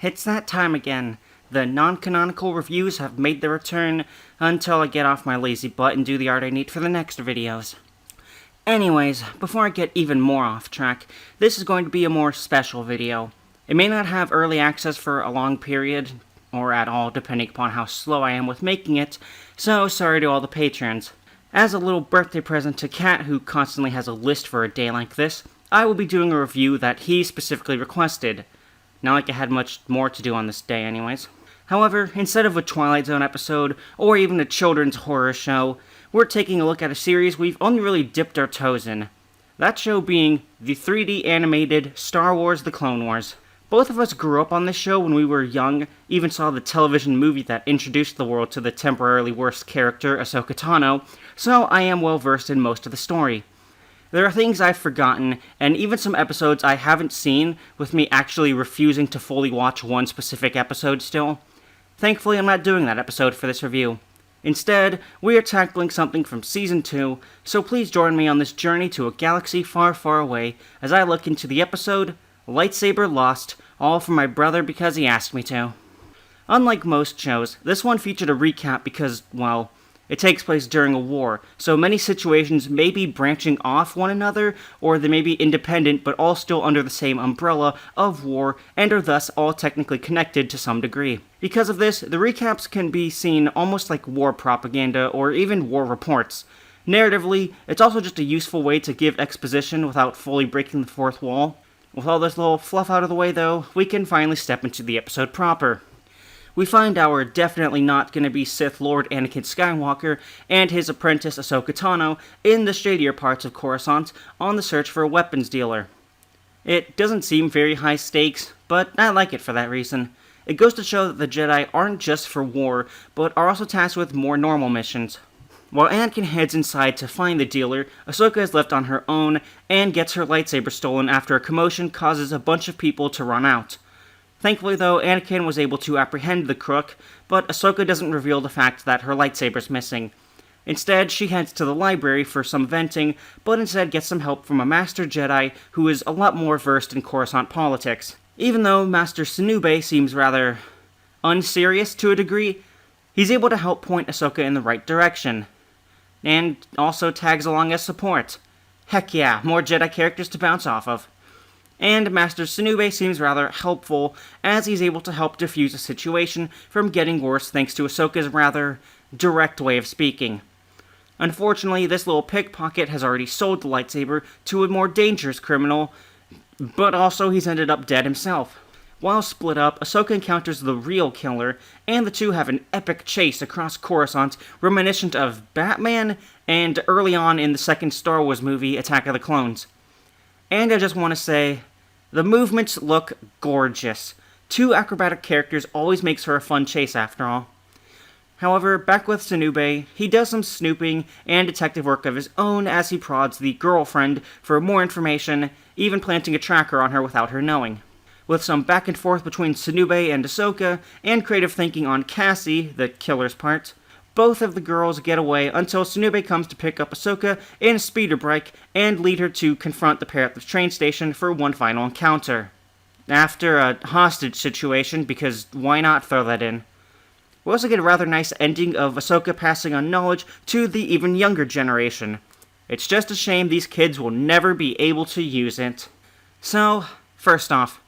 It's that time again. The non-canonical reviews have made their return until I get off my lazy butt and do the art I need for the next videos. Anyways, before I get even more off track, this is going to be a more special video. It may not have early access for a long period, or at all, depending upon how slow I am with making it, so sorry to all the patrons. As a little birthday present to Kat, who constantly has a list for a day like this, I will be doing a review that he specifically requested. Not like I had much more to do on this day anyways. However, instead of a Twilight Zone episode, or even a children's horror show, we're taking a look at a series we've only really dipped our toes in. That show being the 3D animated Star Wars The Clone Wars. Both of us grew up on this show when we were young, even saw the television movie that introduced the world to the temporarily worst character, Ahsoka Tano, so I am well versed in most of the story. There are things I've forgotten, and even some episodes I haven't seen, with me actually refusing to fully watch one specific episode still. Thankfully, I'm not doing that episode for this review. Instead, we are tackling something from Season 2, so please join me on this journey to a galaxy far, far away as I look into the episode, Lightsaber Lost, all from my brother because he asked me to. Unlike most shows, this one featured a recap because, well, it takes place during a war, so many situations may be branching off one another, or they may be independent but all still under the same umbrella of war, and are thus all technically connected to some degree. Because of this, the recaps can be seen almost like war propaganda, or even war reports. Narratively, it's also just a useful way to give exposition without fully breaking the fourth wall. With all this little fluff out of the way though, we can finally step into the episode proper. We find our definitely not gonna be Sith Lord Anakin Skywalker and his apprentice Ahsoka Tano in the shadier parts of Coruscant on the search for a weapons dealer. It doesn't seem very high stakes, but I like it for that reason. It goes to show that the Jedi aren't just for war, but are also tasked with more normal missions. While Anakin heads inside to find the dealer, Ahsoka is left on her own and gets her lightsaber stolen after a commotion causes a bunch of people to run out. Thankfully though, Anakin was able to apprehend the crook, but Ahsoka doesn't reveal the fact that her lightsaber's missing. Instead, she heads to the library for some venting, but instead gets some help from a Master Jedi who is a lot more versed in Coruscant politics. Even though Master Sinube seems rather unserious to a degree, he's able to help point Ahsoka in the right direction. And also tags along as support. Heck yeah, more Jedi characters to bounce off of. And Master Sinube seems rather helpful, as he's able to help defuse a situation from getting worse thanks to Ahsoka's rather direct way of speaking. Unfortunately, this little pickpocket has already sold the lightsaber to a more dangerous criminal, but also he's ended up dead himself. While split up, Ahsoka encounters the real killer, and the two have an epic chase across Coruscant reminiscent of Batman and early on in the second Star Wars movie, Attack of the Clones. And I just want to say, the movements look gorgeous. Two acrobatic characters always makes for a fun chase after all. However, back with Sinube, he does some snooping and detective work of his own as he prods the girlfriend for more information, even planting a tracker on her without her knowing. With some back and forth between Sinube and Ahsoka, and creative thinking on Cassie, the killer's part, both of the girls get away until Sinube comes to pick up Ahsoka in a speeder bike and lead her to confront the pair at the train station for one final encounter. After a hostage situation, because why not throw that in? We also get a rather nice ending of Ahsoka passing on knowledge to the even younger generation. It's just a shame these kids will never be able to use it. So, first off,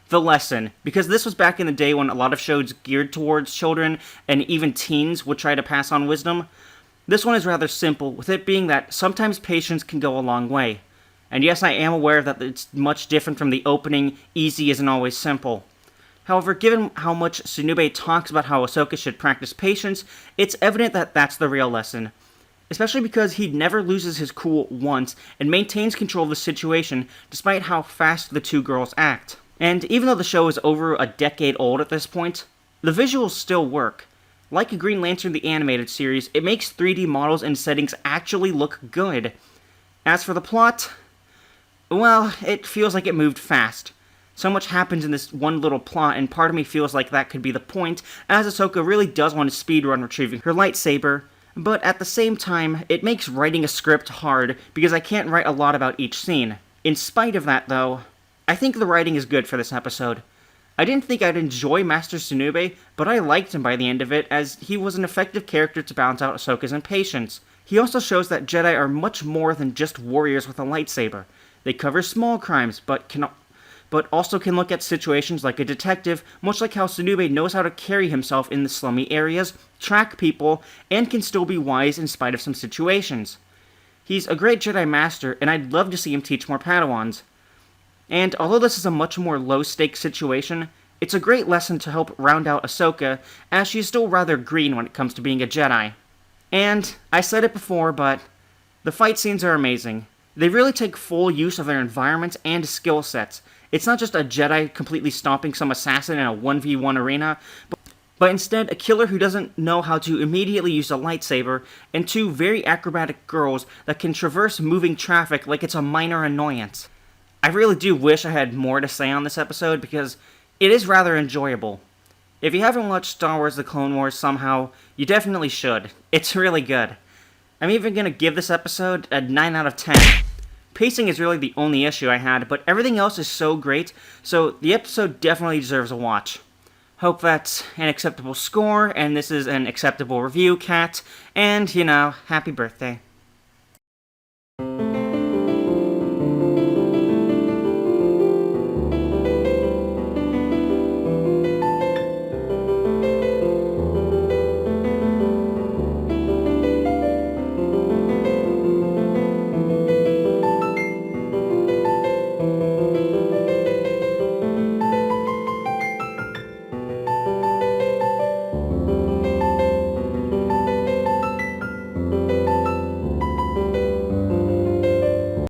the lesson, because this was back in the day when a lot of shows geared towards children and even teens would try to pass on wisdom. This one is rather simple, with it being that sometimes patience can go a long way. And yes, I am aware that it's much different from the opening, easy isn't always simple. However, given how much Sinube talks about how Ahsoka should practice patience, it's evident that that's the real lesson. Especially because he never loses his cool once and maintains control of the situation despite how fast the two girls act. And even though the show is over a decade old at this point, the visuals still work. Like a Green Lantern the Animated Series, it makes 3D models and settings actually look good. As for the plot, well, it feels like it moved fast. So much happens in this one little plot, and part of me feels like that could be the point, as Ahsoka really does want to speedrun retrieving her lightsaber, but at the same time, it makes writing a script hard, because I can't write a lot about each scene. In spite of that, though, I think the writing is good for this episode. I didn't think I'd enjoy Master Tsunube, but I liked him by the end of it, as he was an effective character to balance out Ahsoka's impatience. He also shows that Jedi are much more than just warriors with a lightsaber. They cover small crimes, but also can look at situations like a detective, much like how Tsunube knows how to carry himself in the slummy areas, track people, and can still be wise in spite of some situations. He's a great Jedi Master, and I'd love to see him teach more Padawans. And although this is a much more low-stakes situation, it's a great lesson to help round out Ahsoka, as she's still rather green when it comes to being a Jedi. And, I said it before, but the fight scenes are amazing. They really take full use of their environments and skill sets. It's not just a Jedi completely stomping some assassin in a 1v1 arena, but instead a killer who doesn't know how to immediately use a lightsaber, and two very acrobatic girls that can traverse moving traffic like it's a minor annoyance. I really do wish I had more to say on this episode, because it is rather enjoyable. If you haven't watched Star Wars The Clone Wars somehow, you definitely should. It's really good. I'm even going to give this episode a 9 out of 10. Pacing is really the only issue I had, but everything else is so great, so the episode definitely deserves a watch. Hope that's an acceptable score, and this is an acceptable review, Cat, and, happy birthday.